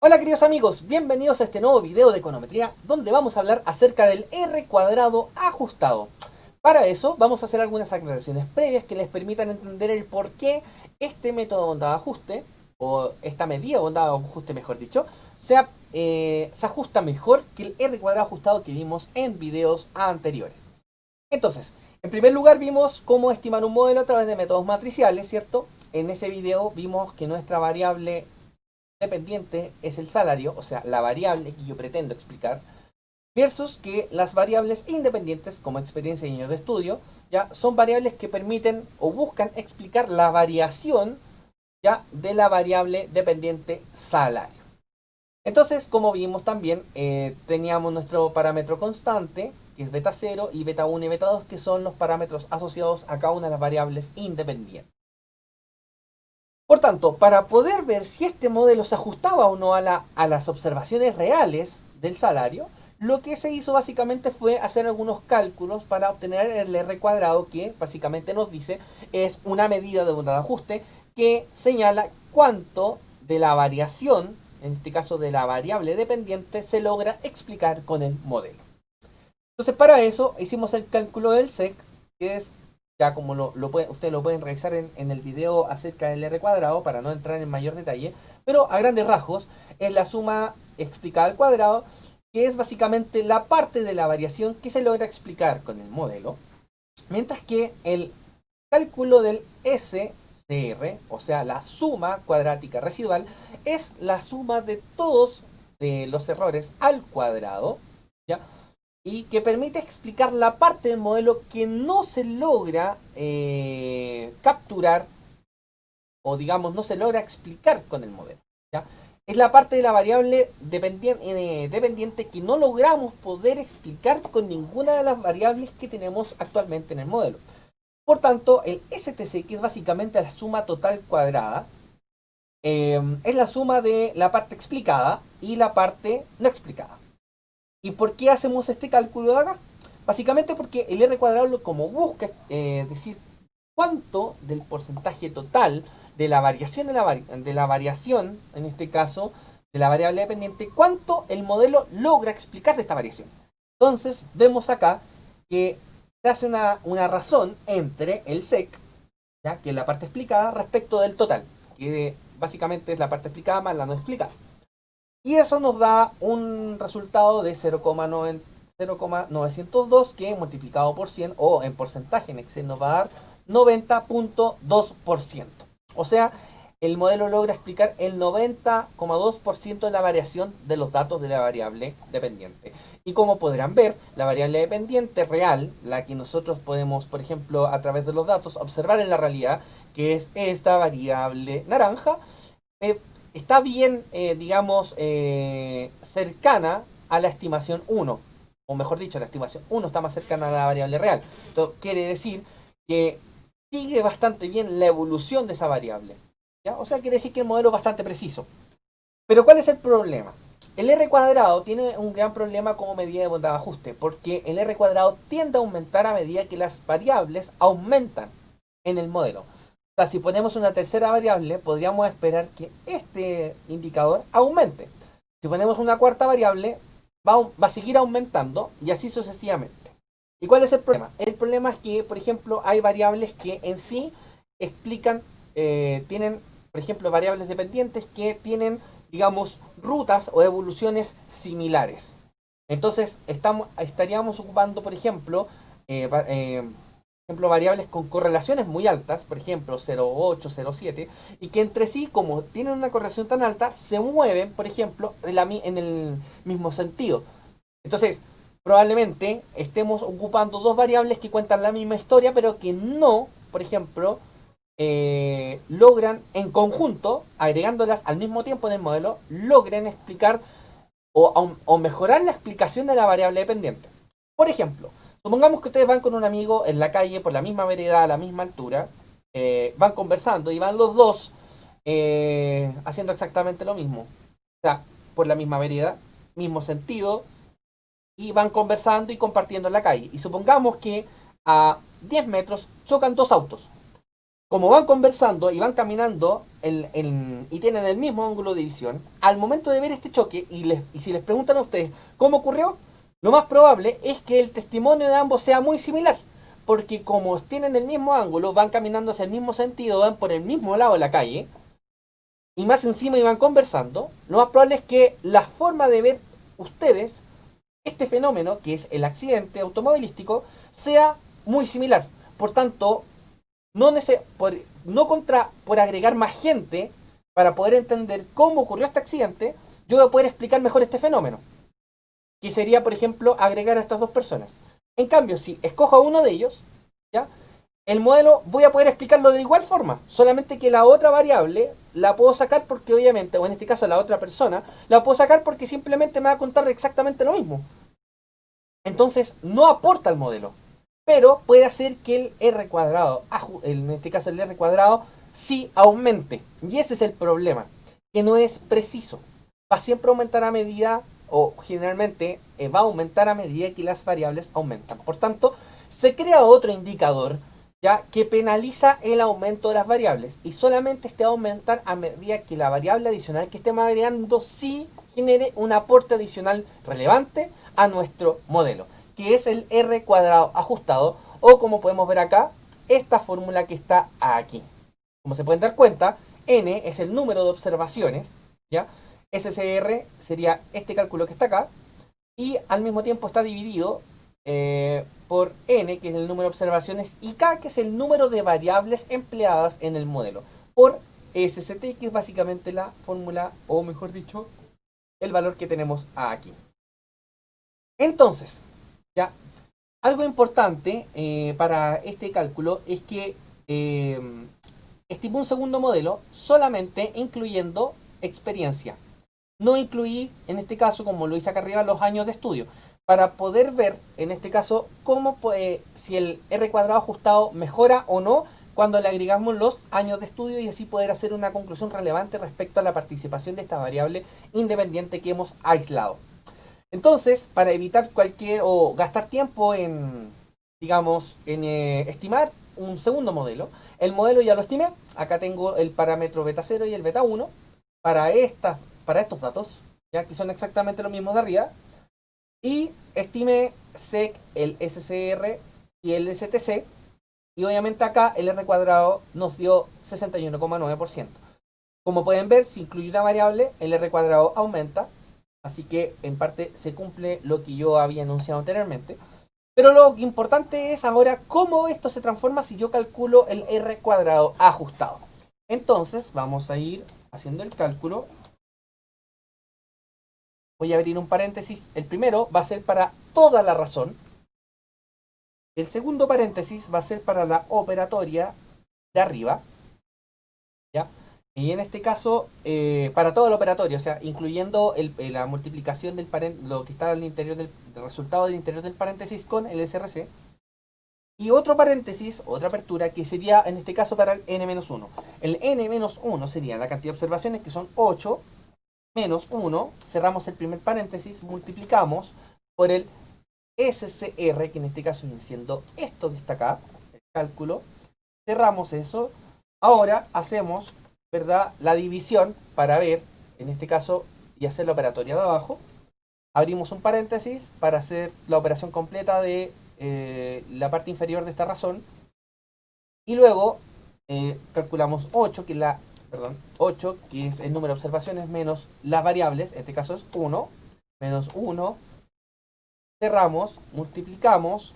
Hola queridos amigos, bienvenidos a este nuevo video de econometría donde vamos a hablar acerca del R cuadrado ajustado. Para eso vamos a hacer algunas aclaraciones previas que les permitan entender el por qué este método de bondad de ajuste, o esta medida de bondad de ajuste mejor dicho, se ajusta mejor que el R cuadrado ajustado que vimos en videos anteriores. Entonces, en primer lugar vimos cómo estimar un modelo a través de métodos matriciales, ¿cierto? En ese video vimos que nuestra variable dependiente es el salario, o sea, la variable que yo pretendo explicar, versus que las variables independientes, como experiencia y años de estudio, ya son variables que permiten o buscan explicar la variación ya de la variable dependiente salario. Entonces, como vimos también, teníamos nuestro parámetro constante, que es beta 0, y beta 1 y beta 2, que son los parámetros asociados a cada una de las variables independientes. Por tanto, para poder ver si este modelo se ajustaba o no a las observaciones reales del salario, lo que se hizo básicamente fue hacer algunos cálculos para obtener el R cuadrado, que básicamente nos dice es una medida de bondad de ajuste que señala cuánto de la variación, en este caso de la variable dependiente, se logra explicar con el modelo. Entonces para eso hicimos el cálculo del SEC, que es, ya como ustedes lo pueden revisar en el video acerca del R cuadrado, para no entrar en mayor detalle, pero a grandes rasgos es la suma explicada al cuadrado, que es básicamente la parte de la variación que se logra explicar con el modelo, mientras que el cálculo del SCR, o sea la suma cuadrática residual, es la suma de todos los errores al cuadrado, ¿ya? Y que permite explicar la parte del modelo que no se logra capturar, o digamos no se logra explicar con el modelo, ¿ya? Es la parte de la variable dependiente que no logramos poder explicar con ninguna de las variables que tenemos actualmente en el modelo. Por tanto, el STC, que es básicamente la suma total cuadrada, es la suma de la parte explicada y la parte no explicada. ¿Y por qué hacemos este cálculo de acá? Básicamente porque el R cuadrado como busca decir cuánto del porcentaje total de la variación de la variación, en este caso, de la variable dependiente, cuánto el modelo logra explicar de esta variación. Entonces, vemos acá que se hace una razón entre el SEC, ¿ya? Que es la parte explicada, respecto del total, que básicamente es la parte explicada más la no explicada. Y eso nos da un resultado de 0,902 que multiplicado por 100 o en porcentaje en Excel nos va a dar 90.2%. O sea, el modelo logra explicar el 90,2% de la variación de los datos de la variable dependiente. Y como podrán ver, la variable dependiente real, la que nosotros podemos, por ejemplo, a través de los datos, observar en la realidad, que es esta variable naranja, está bien, digamos, cercana a la estimación 1. O mejor dicho, la estimación 1 está más cercana a la variable real. Esto quiere decir que sigue bastante bien la evolución de esa variable, ¿ya? O sea, quiere decir que el modelo es bastante preciso. Pero ¿cuál es el problema? El R cuadrado tiene un gran problema como medida de bondad de ajuste, porque el R cuadrado tiende a aumentar a medida que las variables aumentan en el modelo. O sea, si ponemos una tercera variable, podríamos esperar que este indicador aumente. Si ponemos una cuarta variable, va a seguir aumentando y así sucesivamente. ¿Y cuál es el problema? El problema es que, por ejemplo, hay variables que en sí explican, tienen, por ejemplo, variables dependientes que tienen, digamos, rutas o evoluciones similares. Entonces, estaríamos ocupando, por ejemplo, variables con correlaciones muy altas, por ejemplo 0,8, 0,7, y que entre sí, como tienen una correlación tan alta, se mueven, por ejemplo, en el mismo sentido. Entonces, probablemente estemos ocupando dos variables que cuentan la misma historia, pero que no, por ejemplo, logran en conjunto, agregándolas al mismo tiempo en el modelo, logren explicar o mejorar la explicación de la variable dependiente. Por ejemplo, supongamos que ustedes van con un amigo en la calle por la misma vereda, a la misma altura, van conversando y van los dos haciendo exactamente lo mismo. O sea, por la misma vereda, mismo sentido, y van conversando y compartiendo en la calle. Y supongamos que a 10 metros chocan dos autos. como van conversando y van caminando y tienen el mismo ángulo de visión, al momento de ver este choque, y si les preguntan a ustedes cómo ocurrió, lo más probable es que el testimonio de ambos sea muy similar. Porque como tienen el mismo ángulo, van caminando hacia el mismo sentido, van por el mismo lado de la calle, y más encima iban conversando, lo más probable es que la forma de ver ustedes este fenómeno, que es el accidente automovilístico, sea muy similar. Por tanto, no, por agregar más gente para poder entender cómo ocurrió este accidente, yo voy a poder explicar mejor este fenómeno. Que sería, por ejemplo, agregar a estas dos personas. En cambio, si escojo a uno de ellos, ¿ya? El modelo voy a poder explicarlo de igual forma, solamente que la otra variable la puedo sacar porque obviamente, o en este caso la otra persona, la puedo sacar porque simplemente me va a contar exactamente lo mismo. Entonces, no aporta al modelo, pero puede hacer que el R cuadrado, en este caso el R cuadrado, sí aumente. Y ese es el problema, que no es preciso. Va a siempre aumentar a medida, o generalmente va a aumentar a medida que las variables aumentan. Por tanto, se crea otro indicador ya que penaliza el aumento de las variables y solamente este va a aumentar a medida que la variable adicional que esté variando sí genere un aporte adicional relevante a nuestro modelo, que es el R cuadrado ajustado, o como podemos ver acá, esta fórmula que está aquí. Como se pueden dar cuenta, N es el número de observaciones, ¿ya? SCR sería este cálculo que está acá, y al mismo tiempo está dividido por N, que es el número de observaciones, y K, que es el número de variables empleadas en el modelo, por SCT, que es básicamente la fórmula, o mejor dicho, el valor que tenemos aquí. Entonces, ya, algo importante para este cálculo es que estimé un segundo modelo solamente incluyendo experiencia. No incluí, en este caso, como lo hice acá arriba, los años de estudio, para poder ver, en este caso, si el R cuadrado ajustado mejora o no cuando le agregamos los años de estudio, y así poder hacer una conclusión relevante respecto a la participación de esta variable independiente que hemos aislado. Entonces, para evitar o gastar tiempo en, digamos, en estimar un segundo modelo, el modelo ya lo estimé. Acá tengo el parámetro beta 0 y el beta 1 para estos datos, ya que son exactamente los mismos de arriba. Y estimé sec, el SCR y el STC. Y obviamente acá el R cuadrado nos dio 61,9%. Como pueden ver, si incluye una variable, el R cuadrado aumenta. Así que en parte se cumple lo que yo había anunciado anteriormente. Pero lo importante es ahora cómo esto se transforma si yo calculo el R cuadrado ajustado. Entonces vamos a ir haciendo el cálculo. Voy a abrir un paréntesis. El primero va a ser para toda la razón. El segundo paréntesis va a ser para la operatoria de arriba. ¿Ya? Y en este caso, para todo el operatorio, o sea, incluyendo la multiplicación del lo que está al interior del resultado del interior del paréntesis con el SRC. Y otro paréntesis, otra apertura, que sería en este caso para el n-1. El n-1 sería la cantidad de observaciones, que son 8, menos 1. Cerramos el primer paréntesis, multiplicamos por el SCR, que en este caso viene siendo esto que está acá, el cálculo. Cerramos eso. Ahora hacemos, ¿verdad?, la división para ver, en este caso, y hacer la operatoria de abajo. Abrimos un paréntesis para hacer la operación completa de la parte inferior de esta razón. Y luego calculamos 8, que es 8, que es el número de observaciones, menos las variables, en este caso es 1, menos 1. Cerramos, multiplicamos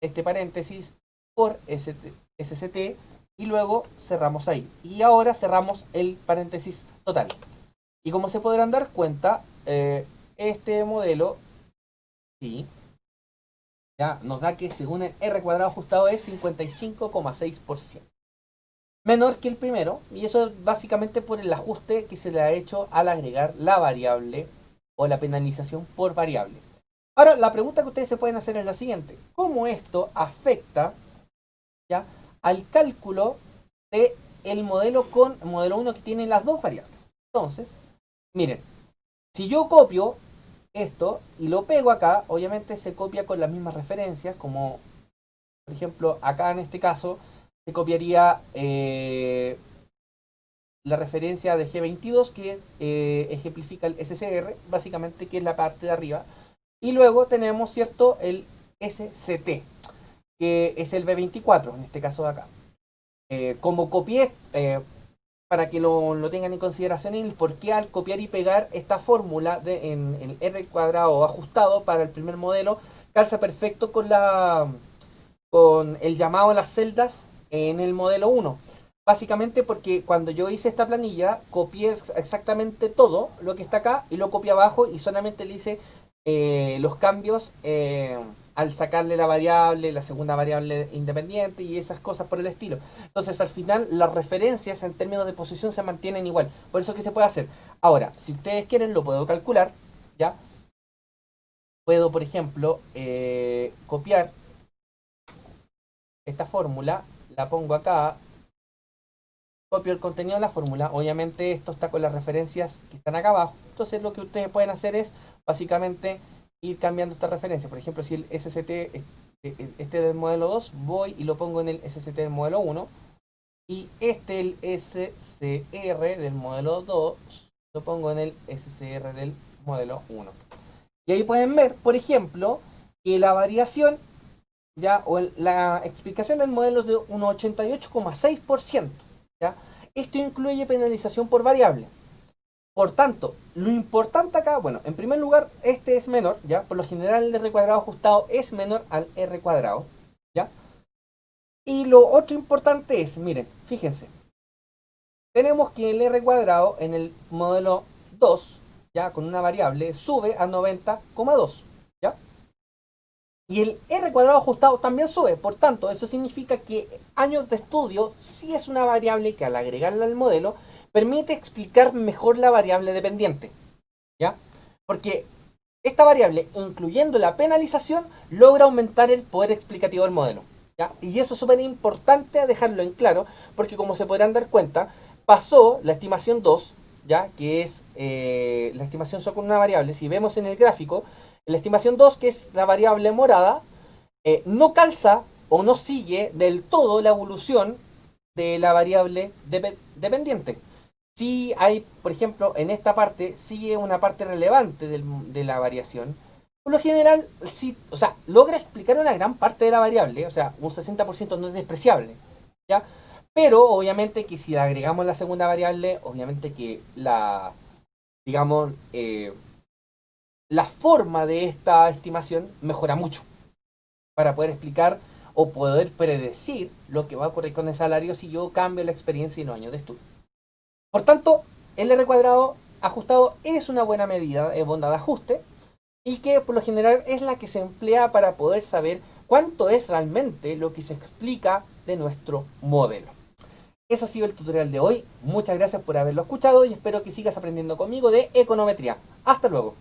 este paréntesis por SCT, y luego cerramos ahí. Y ahora cerramos el paréntesis total. Y como se podrán dar cuenta, este modelo sí, ya nos da que según el R cuadrado ajustado es 55,6%. Menor que el primero, y eso es básicamente por el ajuste que se le ha hecho al agregar la variable o la penalización por variable. Ahora, la pregunta que ustedes se pueden hacer es la siguiente: ¿cómo esto afecta, ya, al cálculo de el modelo 1 que tiene las dos variables? Entonces, miren, si yo copio esto y lo pego acá, obviamente se copia con las mismas referencias, como por ejemplo acá en este caso se copiaría la referencia de G22 que ejemplifica el SCR, básicamente, que es la parte de arriba. Y luego tenemos, ¿cierto?, el SCT, que es el B24, en este caso de acá. Como copié, para que lo tengan en consideración, el por qué al copiar y pegar esta fórmula en el R cuadrado ajustado para el primer modelo, calza perfecto con el llamado a las celdas en el modelo 1. Básicamente porque cuando yo hice esta planilla, copié exactamente todo lo que está acá y lo copié abajo y solamente le hice los cambios al sacarle la variable, la segunda variable independiente y esas cosas por el estilo. Entonces al final las referencias en términos de posición se mantienen igual. Por eso que se puede hacer. Ahora, si ustedes quieren lo puedo calcular, ¿ya? Puedo, por ejemplo, copiar esta fórmula, la pongo acá, copio el contenido de la fórmula. Obviamente esto está con las referencias que están acá abajo. Entonces lo que ustedes pueden hacer es básicamente ir cambiando esta referencia. Por ejemplo, si el SCT este del modelo 2, voy y lo pongo en el SCT del modelo 1. Y el SCR del modelo 2, lo pongo en el SCR del modelo 1. Y ahí pueden ver, por ejemplo, que la variación, ya, o la explicación del modelo es de un 88,6%. ¿Ya? Esto incluye penalización por variable. Por tanto, lo importante acá, bueno, en primer lugar, este es menor, ¿ya? Por lo general el R cuadrado ajustado es menor al R cuadrado, ¿ya? Y lo otro importante es, miren, fíjense, tenemos que el R cuadrado en el modelo 2, ya, con una variable, sube a 90,2, ¿ya? Y el R cuadrado ajustado también sube, por tanto, eso significa que años de estudio sí es una variable que al agregarla al modelo permite explicar mejor la variable dependiente, ¿ya? Porque esta variable, incluyendo la penalización, logra aumentar el poder explicativo del modelo, ¿ya? Y eso es súper importante dejarlo en claro, porque como se podrán dar cuenta, pasó la estimación 2, ¿ya? Que es la estimación solo con una variable. Si vemos en el gráfico, la estimación 2, que es la variable morada, no calza o no sigue del todo la evolución de la variable dependiente. Si hay, por ejemplo, en esta parte, sigue una parte relevante de la variación. Por lo general, sí, o sea, logra explicar una gran parte de la variable, o sea, un 60% no es despreciable, ¿ya? Pero obviamente que si le agregamos la segunda variable, obviamente que digamos, la forma de esta estimación mejora mucho para poder explicar o poder predecir lo que va a ocurrir con el salario si yo cambio la experiencia y los años de estudio. Por tanto, el R cuadrado ajustado es una buena medida de bondad de ajuste y que por lo general es la que se emplea para poder saber cuánto es realmente lo que se explica de nuestro modelo. Eso ha sido el tutorial de hoy. Muchas gracias por haberlo escuchado y espero que sigas aprendiendo conmigo de econometría. Hasta luego.